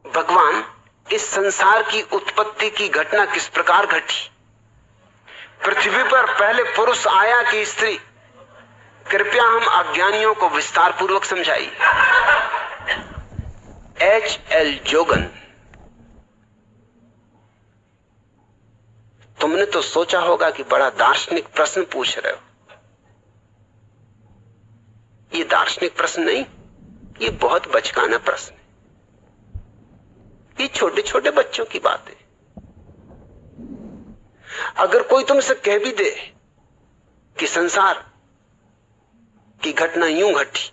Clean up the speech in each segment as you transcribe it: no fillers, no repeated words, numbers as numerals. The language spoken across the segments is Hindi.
भगवान, इस संसार की उत्पत्ति की घटना किस प्रकार घटी? पृथ्वी पर पहले पुरुष आया कि स्त्री? कृपया हम अज्ञानियों को विस्तार पूर्वक समझाइए। H.L. जोगन, तुमने तो सोचा होगा कि बड़ा दार्शनिक प्रश्न पूछ रहे हो। ये दार्शनिक प्रश्न नहीं, ये बहुत बचकाना प्रश्न है। ये छोटे छोटे बच्चों की बात है। अगर कोई तुमसे कह भी दे कि संसार की घटना यूं घटी,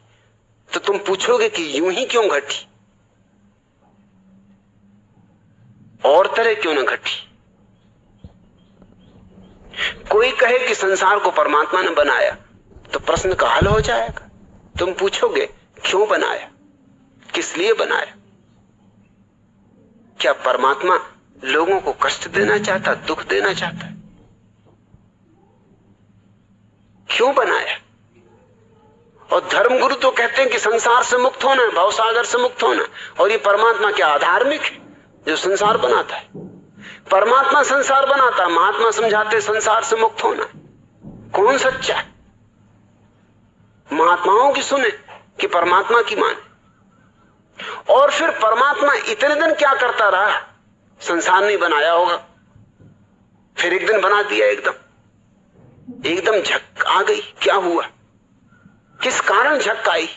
तो तुम पूछोगे कि यूं ही क्यों घटी, और तरह क्यों ना घटी। कोई कहे कि संसार को परमात्मा ने बनाया, तो प्रश्न का हल हो जाएगा। तुम पूछोगे क्यों बनाया, किस लिए बनाया? क्या परमात्मा लोगों को कष्ट देना चाहता, दुख देना चाहता है? क्यों बनाया? और धर्मगुरु तो कहते हैं कि संसार से मुक्त होना है, भवसागर से मुक्त होना है। और ये परमात्मा क्या अधार्मिक है जो संसार बनाता है? परमात्मा संसार बनाता है, महात्मा समझाते संसार से मुक्त होना है। कौन सच्चा है? महात्माओं की सुने कि परमात्मा की माने? और फिर परमात्मा इतने दिन क्या करता रहा? संसार नहीं बनाया होगा, फिर एक दिन बना दिया। एकदम झक आ गई। क्या हुआ? किस कारण झक आई?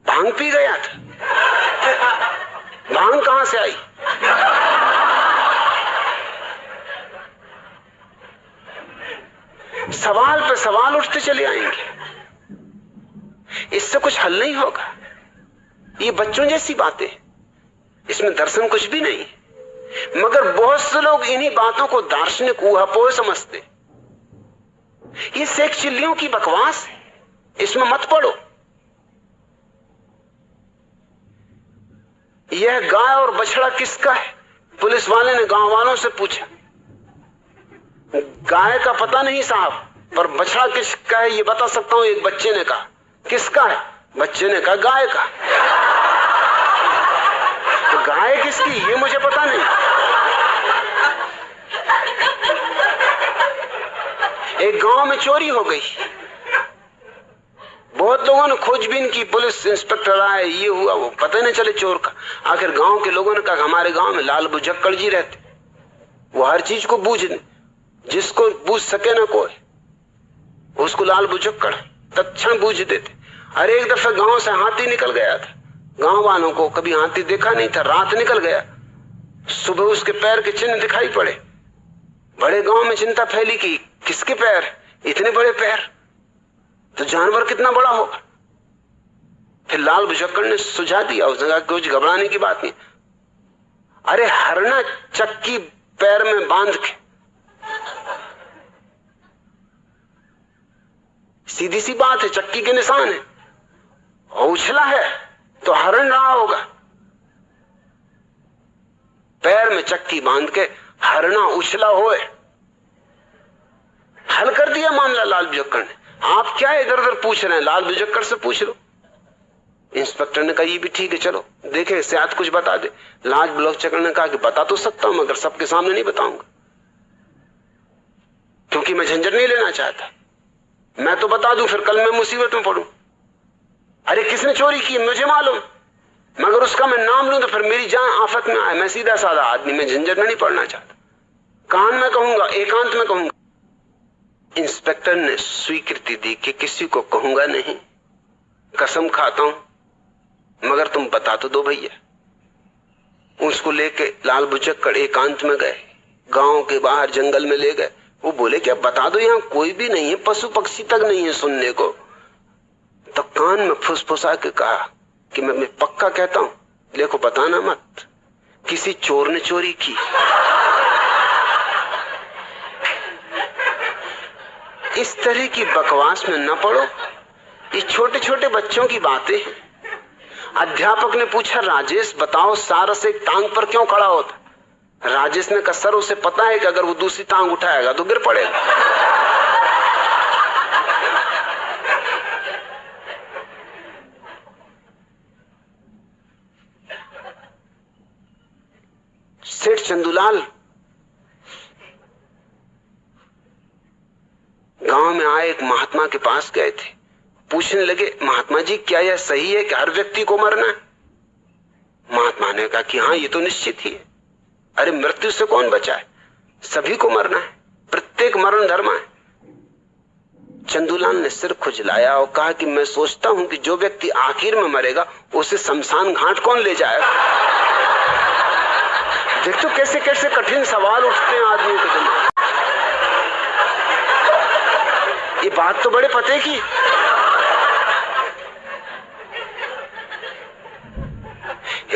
भांग पी गया था? भांग कहां से आई? सवाल पे सवाल उठते चले आएंगे। इससे कुछ हल नहीं होगा। ये बच्चों जैसी बातें, इसमें दर्शन कुछ भी नहीं। मगर बहुत से लोग इन्हीं बातों को दार्शनिक ऊहापोह समझते। ये सेक चिल्लियों की बकवास है, इसमें मत पड़ो। यह गाय और बछड़ा किसका है? पुलिस वाले ने गांव वालों से पूछा। गाय का पता नहीं साहब, पर बछड़ा किसका है ये बता सकता हूं। एक बच्चे ने कहा। किसका है? बच्चे ने कहा गाय का। तो गाय किसकी ये मुझे पता नहीं। एक गांव में चोरी हो गई। बहुत लोगों ने खोजबीन की, पुलिस इंस्पेक्टर आए, ये हुआ वो, पता नहीं चले चोर का। आखिर गांव के लोगों ने कहा हमारे गांव में लाल बुझक्कड़ जी रहते, वो हर चीज को बूझ दे, जिसको बूझ सके ना कोई, उसको लाल बुझक्कड़ तत्क्षण बूझ देते। अरे एक दफे गांव से हाथी निकल गया था। गांव वालों को कभी हाथी देखा नहीं था। रात निकल गया, सुबह उसके पैर के चिन्ह दिखाई पड़े। बड़े गांव में चिंता फैली कि किसके पैर, इतने बड़े पैर, तो जानवर कितना बड़ा होगा। फिर लाल बुझक्कड़ ने सुझा दिया, उसने कहा कुछ घबराने की बात नहीं। अरे हरना चक्की पैर में बांध के, सीधी सी बात है, चक्की के निशान है, और उछला है तो हरण रहा होगा। पैर में चक्की बांध के हरना उछला होए। हल कर दिया मामला लाल बुझक्कड़ ने। आप क्या इधर उधर पूछ रहे हैं, लाल बुझक्कड़ से पूछ लो। इंस्पेक्टर ने कहा ये भी ठीक है, चलो देखे शायद कुछ बता दे। लाल बुझक्कड़ ने कहा कि बता तो सकता हूं, मगर सबके सामने नहीं बताऊंगा, क्योंकि मैं झंझट नहीं लेना चाहता। मैं तो बता दूं फिर कल मैं मुसीबत में पड़ूं। अरे किसने चोरी की मुझे मालूम, मगर उसका मैं नाम लूं तो फिर मेरी जान आफत में आए। मैं सीधा साधा आदमी, मैं झंझट में नहीं पड़ना चाहता। कान में कहूंगा, एकांत में कहूंगा। इंस्पेक्टर ने स्वीकृति दी कि किसी को कहूंगा नहीं, कसम खाता हूं, मगर तुम बता तो दो भैया। उसको लेके लाल बुझक्कड़ एकांत में गए, गांव के बाहर जंगल में ले गए। वो बोले क्या बता दो, यहां कोई भी नहीं है, पशु पक्षी तक नहीं है सुनने को। तो कान में फुसफुसा के कहा कि मैं पक्का कहता हूं, देखो बताना मत, किसी चोर ने चोरी की। इस तरह की बकवास में न पड़ो। ये छोटे छोटे बच्चों की बातें हैं। अध्यापक ने पूछा राजेश बताओ सारस एक टांग पर क्यों खड़ा होता? राजेश ने कहा सर उसे पता है कि अगर वो दूसरी टांग उठाएगा तो गिर पड़ेगा। सेठ चंदूलाल गांव में आए एक महात्मा के पास गए थे। पूछने लगे, महात्मा जी क्या यह सही है कि हर व्यक्ति को मरना है? महात्मा ने कहा कि हाँ, ये तो निश्चित ही है। अरे मृत्यु से कौन बचा है? सभी को मरना है, प्रत्येक मरण धर्म है। चंदूलाल ने सिर खुजलाया और कहा कि मैं सोचता हूं कि जो व्यक्ति आखिर में मरेगा उसे शमशान घाट कौन ले जाएगा? देख तो कैसे कैसे कठिन सवाल उठते हैं आदमी के दिमाग। ये बात तो बड़े पते की।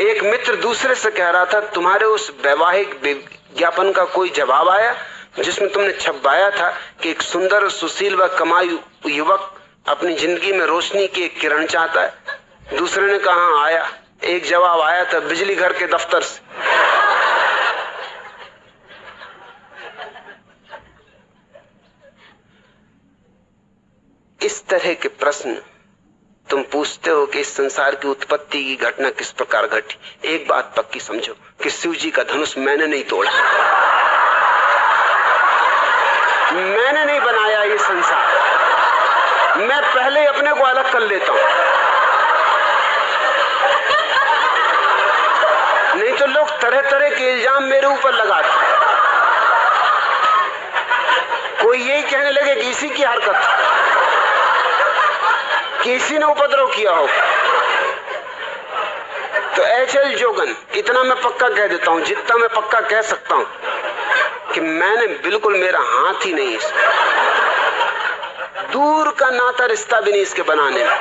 एक मित्र दूसरे से कह रहा था, तुम्हारे उस वैवाहिक विज्ञापन का कोई जवाब आया जिसमें तुमने छपवाया था कि एक सुंदर सुशील व कमाई युवक अपनी जिंदगी में रोशनी की एक किरण चाहता है? दूसरे ने कहा आया। एक जवाब आया था बिजली घर के दफ्तर से। इस तरह के प्रश्न तुम पूछते हो कि इस संसार की उत्पत्ति की घटना किस प्रकार घटी। एक बात पक्की समझो कि शिव जी का धनुष मैंने नहीं तोड़ा, मैंने नहीं बनाया ये संसार। मैं पहले अपने को अलग कर लेता हूं, नहीं तो लोग तरह तरह के इल्जाम मेरे ऊपर लगाते। कोई यही कहने लगे कि इसी की हरकत, कि इसी ने उपद्रव किया हो। तो एचएल जोगन, इतना मैं पक्का कह देता हूं, जितना मैं पक्का कह सकता हूं कि मैंने बिल्कुल, मेरा हाथ ही नहीं इसमें, दूर का नाता रिश्ता भी नहीं इसके बनाने में।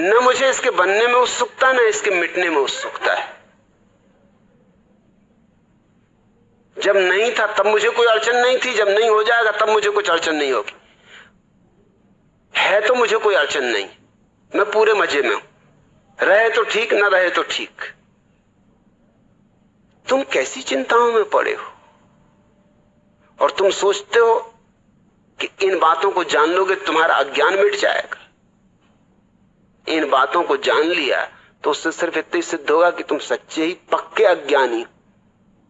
न मुझे इसके बनने में उत्सुकता, न इसके मिटने में उत्सुकता है। जब नहीं था तब मुझे कोई अड़चन नहीं थी, जब नहीं हो जाएगा तब मुझे कुछ अड़चन नहीं होगी। है तो मुझे कोई अड़चन नहीं, मैं पूरे मजे में हूं। रहे तो ठीक, न रहे तो ठीक। तुम कैसी चिंताओं में पड़े हो और तुम सोचते हो कि इन बातों को जान लोगे तुम्हारा अज्ञान मिट जाएगा। इन बातों को जान लिया तो उससे सिर्फ इतना ही सिद्ध होगा कि तुम सच्चे ही पक्के अज्ञानी।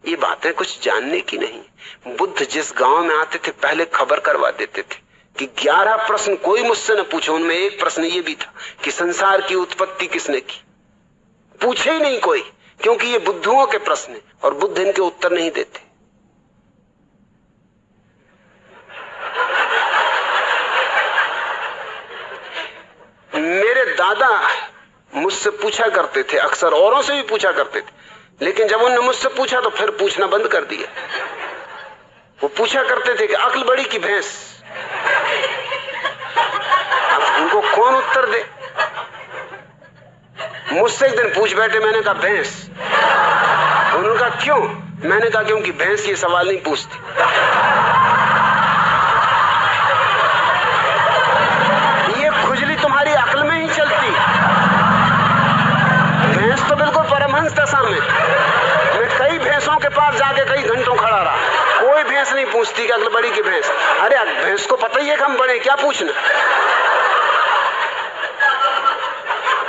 ये बातें कुछ जानने की नहीं। बुद्ध जिस गांव में आते थे पहले खबर करवा देते थे कि 11 प्रश्न कोई मुझसे न पूछो। उनमें एक प्रश्न ये भी था कि संसार की उत्पत्ति किसने की। पूछे ही नहीं कोई, क्योंकि ये बुद्धुओं के प्रश्न और बुद्ध इनके उत्तर नहीं देते। मेरे दादा मुझसे पूछा करते थे, अक्सर औरों से भी पूछा करते थे, लेकिन जब उन्होंने मुझसे पूछा तो फिर पूछना बंद कर दिया। वो पूछा करते थे कि अक्ल बड़ी की भैंस। अब उनको कौन उत्तर दे? मुझसे एक दिन पूछ बैठे, मैंने कहा भैंस। उन्होंने कहा क्यों? मैंने कहा क्योंकि भैंस ये सवाल नहीं पूछती। ये खुजली तुम्हारी अक्ल में ही चलती। भैंस तो बिल्कुल परमहंस दशा में। मैं कई भैंसों के पास जाके कई घंटों खड़ा रहा, कोई भैंस नहीं पूछती कि अक्ल बड़ी की भैंस। अरे भैंस को पता ही है कि हम बड़े, क्या पूछना।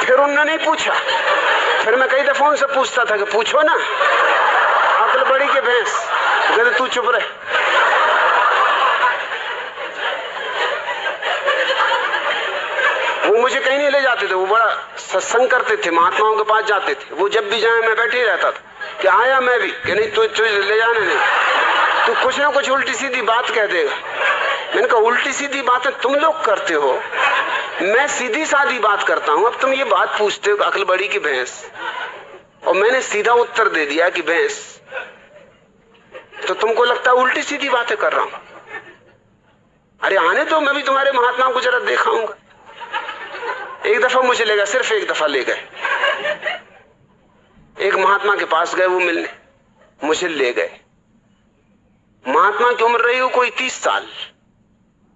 फिर उन्होंने नहीं पूछा। फिर मैं कई दफा उनसे पूछता था कि पूछो ना, अक्ल बड़ी की भैंस। कहते तू चुप रहे। वो मुझे कहीं नहीं ले जाते थे। वो बड़ा सत्संग करते थे, महात्माओं के पास जाते थे। वो जब भी जाए मैं बैठे ही रहता था कि आया मैं भी, कि नहीं तू ले जाने नहीं, तू कुछ ना कुछ उल्टी सीधी बात कह देगा। मैंने कहा उल्टी सीधी बातें तुम लोग करते हो, मैं सीधी सादी बात करता हूं। अब तुम ये बात पूछते हो अक्ल बड़ी की भैंस, और मैंने सीधा उत्तर दे दिया कि भैंस, तो तुमको लगता है उल्टी सीधी बातें कर रहा हूं। अरे आने दो, मैं भी तुम्हारे महात्माओं को जरा दिखाऊंगा। एक दफा मुझे ले गए, सिर्फ एक दफा ले गए। एक महात्मा के पास गए वो मिलने, मुझे ले गए। महात्मा की उम्र रही हो कोई 30 साल,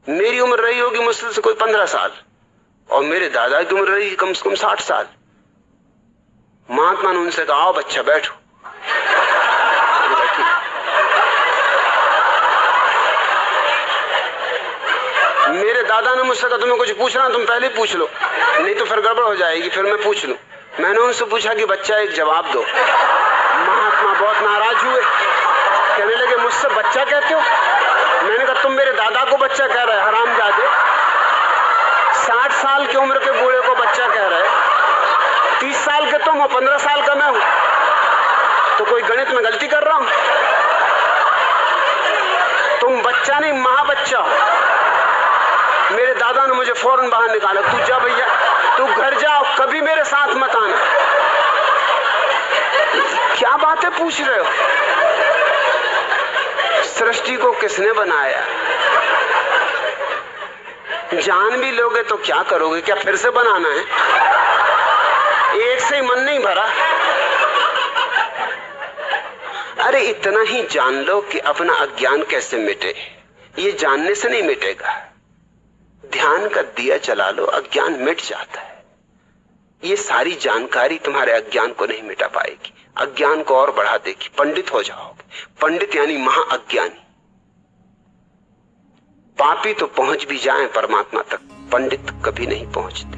मेरी उम्र रही होगी मुश्किल से कोई 15 साल, और मेरे दादा की उम्र रही कम से कम 60 साल। महात्मा ने उनसे कहा आओ बच्चा बैठो। मेरे दादा ने मुझसे कहा तुम्हें कुछ पूछना तुम पहले पूछ लो, नहीं तो फिर गड़बड़ हो जाएगी, फिर मैं पूछ लूं। मैंने उनसे पूछा कि बच्चा एक जवाब दो। महात्मा बहुत नाराज हुए, कहने लगे मुझसे बच्चा कहते हो? मैंने कहा तुम मेरे दादा को बच्चा कह रहे, हरामजादे। 60 साल की उम्र के बूढ़े को बच्चा कह रहे, 30 साल के तुम हो, 15 साल का मैं हूं, तो कोई गणित में गलती कर रहा हूं? तुम बच्चा नहीं, महाबच्चा हो। मेरे दादा ने मुझे फौरन बाहर निकाला, तू जा भैया, तू घर जाओ, कभी मेरे साथ मत आना। क्या बातें पूछ रहे हो? सृष्टि को किसने बनाया? जान भी लोगे तो क्या करोगे? क्या फिर से बनाना है? एक से ही मन नहीं भरा। अरे इतना ही जान लो कि अपना अज्ञान कैसे मिटे। ये जानने से नहीं मिटेगा। ध्यान का दिया जला लो, अज्ञान मिट जाता है। ये सारी जानकारी तुम्हारे अज्ञान को नहीं मिटा पाएगी, अज्ञान को और बढ़ा देगी। पंडित हो जाओगे। पंडित यानी महाअज्ञानी। पापी तो पहुंच भी जाएं परमात्मा तक, पंडित कभी नहीं पहुंचते।